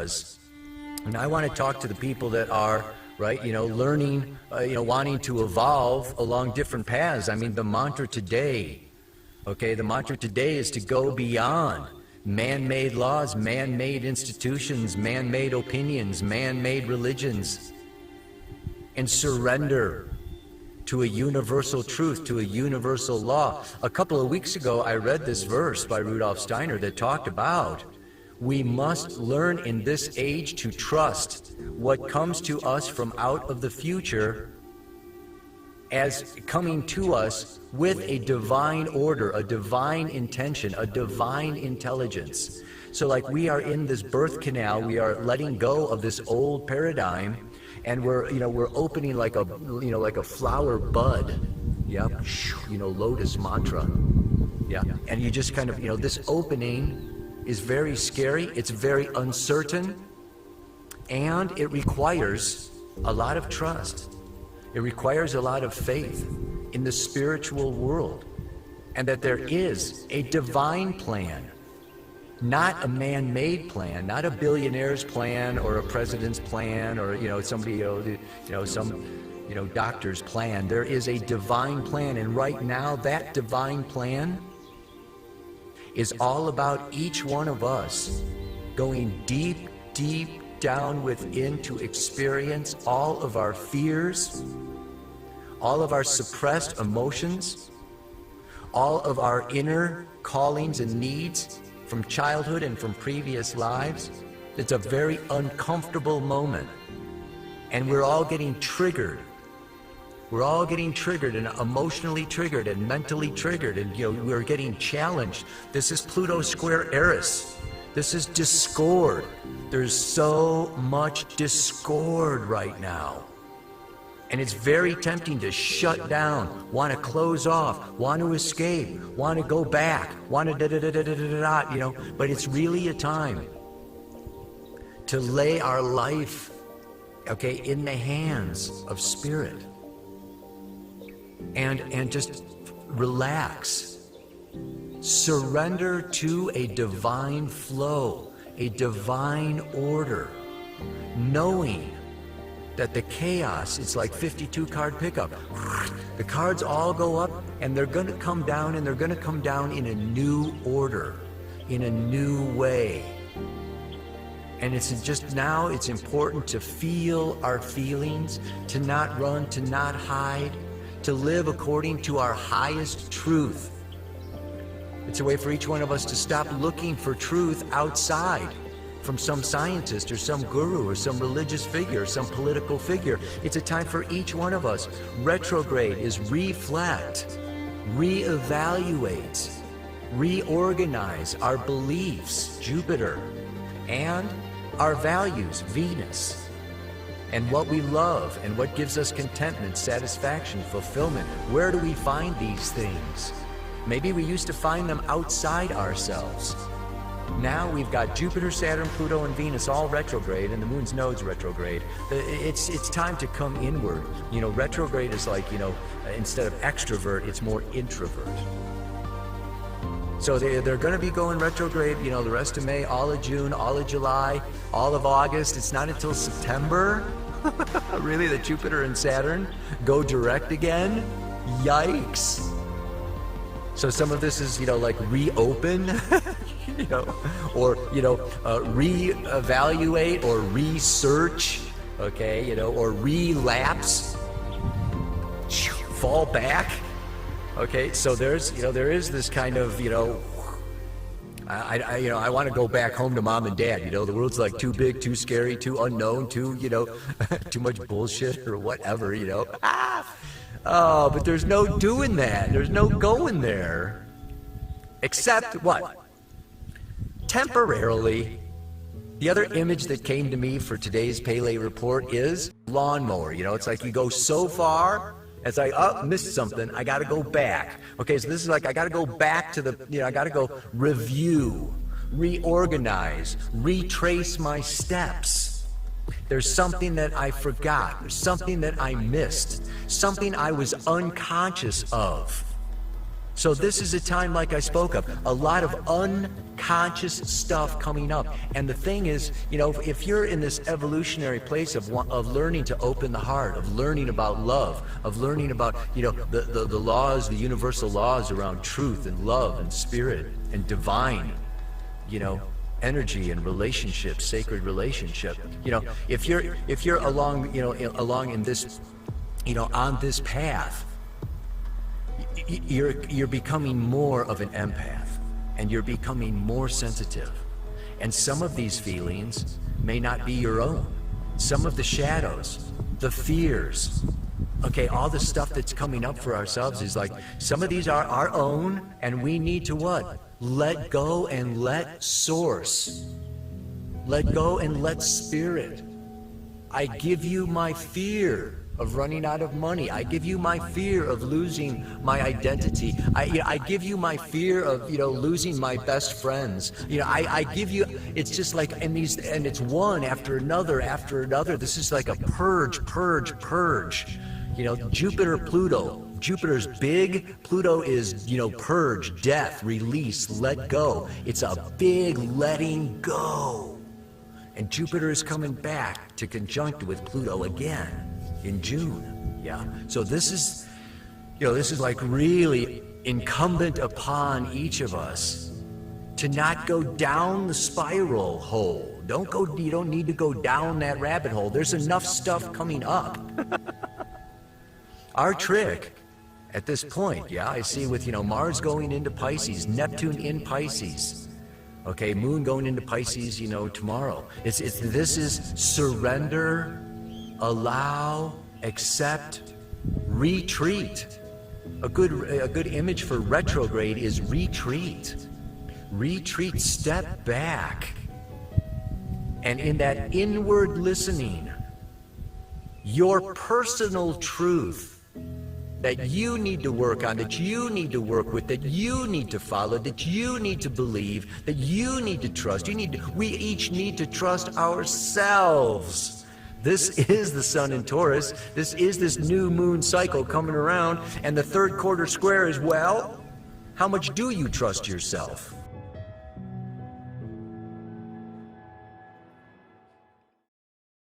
was. And I want to talk to the people that are, right, learning, wanting to evolve along different paths. I mean, the mantra today, okay, the mantra today is to go beyond man-made laws, man-made institutions, man-made opinions, man-made religions, and surrender to a universal truth, to a universal law. A couple of weeks ago, I read this verse by Rudolf Steiner that talked about we must learn in this age to trust what comes to us from out of the future as coming to us with a divine order, a divine intention, a divine intelligence. So like we are in this birth canal, we are letting go of this old paradigm, and we're opening like a flower bud. Yeah, lotus mantra. Yeah, and you just kind of, this opening is very scary, it's very uncertain, and it requires a lot of trust. It requires a lot of faith in the spiritual world, and that there is a divine plan, not a man-made plan, not a billionaire's plan or a president's plan or somebody, some doctor's plan. There is a divine plan, and right now that divine plan is all about each one of us going deep, deep down within to experience all of our fears, all of our suppressed emotions, all of our inner callings and needs from childhood and from previous lives. It's a very uncomfortable moment, and we're all getting triggered. We're all getting triggered and emotionally triggered and mentally triggered, and we're getting challenged. This is Pluto square Eris. This is discord. There's so much discord right now. And it's very tempting to shut down, want to close off, want to escape, want to go back, want to but it's really a time to lay our life, okay, in the hands of Spirit. And just relax. Surrender to a divine flow, a divine order, knowing that the chaos, it's like 52 card pickup. The cards all go up, and they're going to come down, and they're going to come down in a new order, in a new way. And it's just now, it's important to feel our feelings, to not run, to not hide, to live according to our highest truth. It's a way for each one of us to stop looking for truth outside from some scientist or some guru or some religious figure or some political figure. It's a time for each one of us. Retrograde is reflect, reevaluate, reorganize our beliefs, Jupiter, and our values, Venus, and what we love and what gives us contentment, satisfaction, fulfillment. Where do we find these things? Maybe we used to find them outside ourselves. Now we've got Jupiter, Saturn, Pluto, and Venus all retrograde, and the moon's nodes retrograde. It's time to come inward. Retrograde is like, instead of extrovert, it's more introvert. So they're going to be going retrograde, the rest of May, all of June, all of July, all of August. It's not until September, really, that Jupiter and Saturn go direct again. Yikes. So some of this is, like reopen, or, reevaluate or research, okay, or relapse, fall back. Okay, so there is this kind of, I want to go back home to mom and dad. The world's like too big, too scary, too unknown, too, too much bullshit or whatever, Oh, but there's no doing that. There's no going there. Except what? Temporarily. The other image that came to me for today's Pele report is lawnmower. It's like you go so far, it's like, oh, missed something, I gotta go back. Okay, so this is like, I gotta go back to the, I gotta go review, reorganize, retrace my steps. There's something that I forgot, there's something that I missed, something I was unconscious of. So this is a time, like I spoke of, a lot of unconscious stuff coming up. And the thing is, you know, if you're in this evolutionary place of learning to open the heart, of learning about love, of learning about, you know, the laws, the universal laws around truth and love and spirit and divine, you know, energy and relationship, sacred relationship. You know, if you're along, you know, along in this, you know, on this path, you're becoming more of an empath, and you're becoming more sensitive. And some of these feelings may not be your own. Some of the shadows, the fears, okay, all the stuff that's coming up for ourselves is like, some of these are our own, and we need to what? Let go and let source. Let go and let spirit. I give you my fear of running out of money. I give you my fear of losing my identity. I give you my fear of, you know, losing my best friends. You know, I give you, it's just like, and it's one after another after another. This is like a purge, purge, purge. You know, Jupiter, Pluto. Jupiter's big, Pluto is, you know, purge, death, release, let go. It's a big letting go. And Jupiter is coming back to conjunct with Pluto again in June. Yeah. So this is, you know, this is like really incumbent upon each of us to not go down the spiral hole. You don't need to go down that rabbit hole. There's enough stuff coming up. Our trick at this point, yeah, I see with, you know, Mars going into Pisces, Neptune in Pisces, okay, Moon going into Pisces, you know, tomorrow. This is surrender, allow, accept, retreat. A good image for retrograde is retreat. Retreat, step back. And in that inward listening, your personal truth that you need to work on, that you need to work with, that you need to follow, that you need to believe, that you need to trust. We each need to trust ourselves. This is the sun in Taurus. This is this new moon cycle coming around, and the third quarter square is, well, how much do you trust yourself?